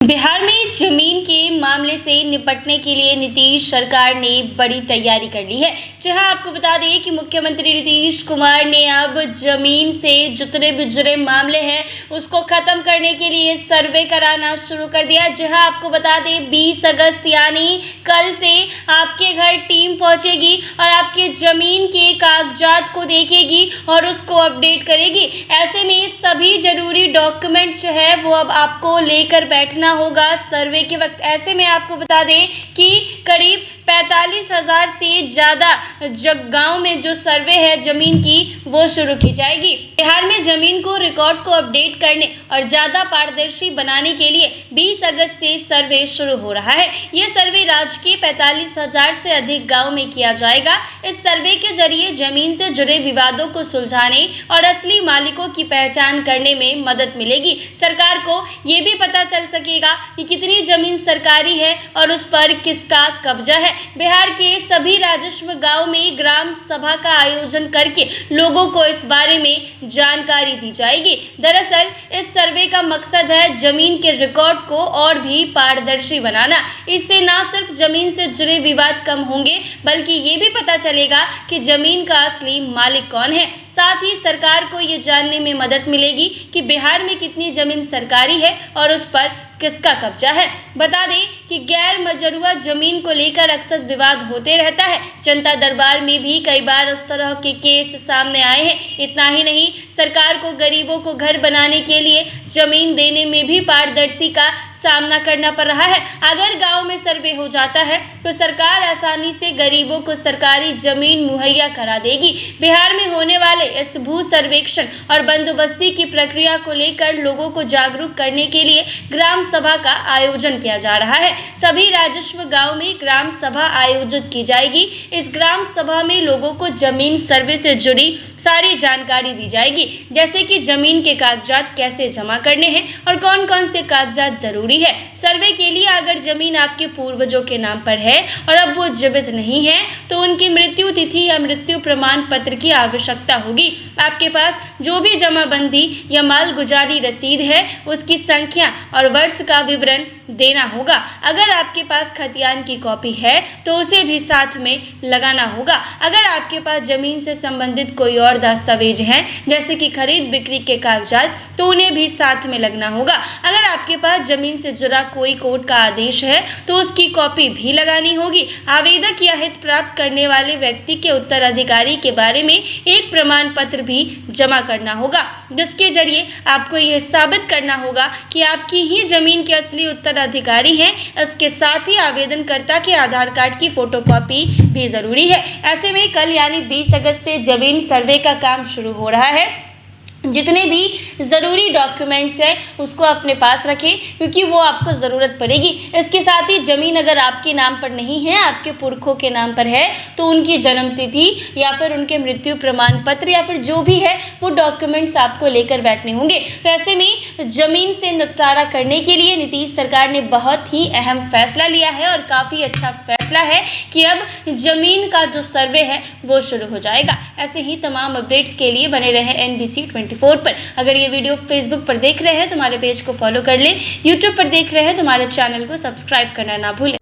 बिहार में जमीन के मामले से निपटने के लिए नीतीश सरकार ने बड़ी तैयारी कर ली है। जहां आपको बता दें कि मुख्यमंत्री नीतीश कुमार ने अब जमीन से जितने भी जुड़े मामले हैं उसको खत्म करने के लिए सर्वे कराना शुरू कर दिया। जहां आपको बता दें 20 अगस्त यानी कल से आपके घर टीम पहुंचेगी और आपके जमीन के कागजात को देखेगी और उसको अपडेट करेगी। ऐसे में सभी जरूरी डॉक्यूमेंट जो है वो अब आपको लेकर बैठना होगा सर्वे के वक्त। ऐसे में आपको बता दें कि करीब 45,000 से ज़्यादा गांव में जो सर्वे है जमीन की वो शुरू की जाएगी। बिहार में जमीन को रिकॉर्ड को अपडेट करने और ज़्यादा पारदर्शी बनाने के लिए 20 अगस्त से सर्वे शुरू हो रहा है। ये सर्वे राज्य के 45,000 से अधिक गाँव में किया जाएगा। इस सर्वे के जरिए जमीन से जुड़े विवादों को सुलझाने और असली मालिकों की पहचान करने में मदद मिलेगी। सरकार को ये भी पता चल सकेगा कि कितनी जमीन सरकारी है और उस पर किसका कब्जा है। बिहार के सभी राजस्व गांव में ग्राम सभा का आयोजन करके लोगों को इस बारे में जानकारी दी जाएगी। दरअसल इस सर्वे का मकसद है जमीन के रिकॉर्ड को और भी पारदर्शी बनाना। इससे न सिर्फ जमीन से जुड़े विवाद कम होंगे बल्कि ये भी पता चलेगा कि जमीन का असली मालिक कौन है। साथ ही सरकार को ये जानने में मदद मिलेगी कि बिहार में कितनी जमीन सरकारी है और उस पर किसका कब्जा है। बता दें कि गैर मजरूआ जमीन को लेकर अक्सर विवाद होते रहता है। जनता दरबार में भी कई बार इस तरह के केस सामने आए हैं। इतना ही नहीं, सरकार को गरीबों को घर बनाने के लिए जमीन देने में भी पारदर्शी का सामना करना पड़ रहा है। अगर गांव में सर्वे हो जाता है तो सरकार आसानी से गरीबों को सरकारी जमीन मुहैया करा देगी। बिहार में होने वाले इस भू सर्वेक्षण और बंदोबस्ती की प्रक्रिया को लेकर लोगों को जागरूक करने के लिए ग्राम सभा का आयोजन किया जा रहा है। सभी राजस्व गांव में ग्राम सभा आयोजित की जाएगी। इस ग्राम सभा में लोगों को जमीन सर्वे से जुड़ी सारी जानकारी दी जाएगी, जैसे कि जमीन के कागजात कैसे जमा करने हैं और कौन कौन से कागजात जरूरी है। सर्वे के लिए अगर जमीन आपके पूर्वजों के नाम पर है और अब वो जीवित नहीं है तो उनकी मृत्यु तिथि या मृत्यु प्रमाण पत्र की आवश्यकता होगी। आपके पास जो भी जमाबंदी या मालगुजारी रसीद है उसकी संख्या और वर्ष का विवरण देना होगा। अगर आपके पास खतियान की कॉपी है तो उसे भी साथ में लगाना होगा। अगर आपके पास जमीन से संबंधित कोई और दस्तावेज हैं जैसे कि खरीद बिक्री के कागजात तो उन्हें भी साथ में लगना होगा। अगर आपके पास जमीन से जुड़ा कोई कोर्ट का आदेश है तो उसकी कॉपी भी लगानी होगी। आवेदक या हित प्राप्त करने वाले व्यक्ति के उत्तराधिकारी के बारे में एक प्रमाण पत्र भी जमा करना होगा, जिसके जरिए आपको यह साबित करना होगा कि आपकी ही जमीन के असली उत्तराधिकारी हैं। इसके साथ ही आवेदनकर्ता के आधार कार्ड की फोटोकॉपी भी जरूरी है। ऐसे में कल यानी 20 अगस्त से जमीन सर्वे का काम शुरू हो रहा है। जितने भी ज़रूरी डॉक्यूमेंट्स हैं उसको अपने पास रखें क्योंकि वो आपको ज़रूरत पड़ेगी। इसके साथ ही ज़मीन अगर आपके नाम पर नहीं है, आपके पुरखों के नाम पर है तो उनकी जन्म तिथि या फिर उनके मृत्यु प्रमाण पत्र या फिर जो भी है वो डॉक्यूमेंट्स आपको लेकर बैठने होंगे। तो ऐसे में ज़मीन से निपटारा करने के लिए नीतीश सरकार ने बहुत ही अहम फैसला लिया है और काफ़ी अच्छा फैसला है कि अब ज़मीन का जो सर्वे है वो शुरू हो जाएगा। ऐसे ही तमाम अपडेट्स के लिए बने रहे NBC 24 पर। अगर ये वीडियो फेसबुक पर देख रहे हैं तो हमारे पेज को फॉलो कर लें, यूट्यूब पर देख रहे हैं तो हमारे चैनल को सब्सक्राइब करना ना भूलें।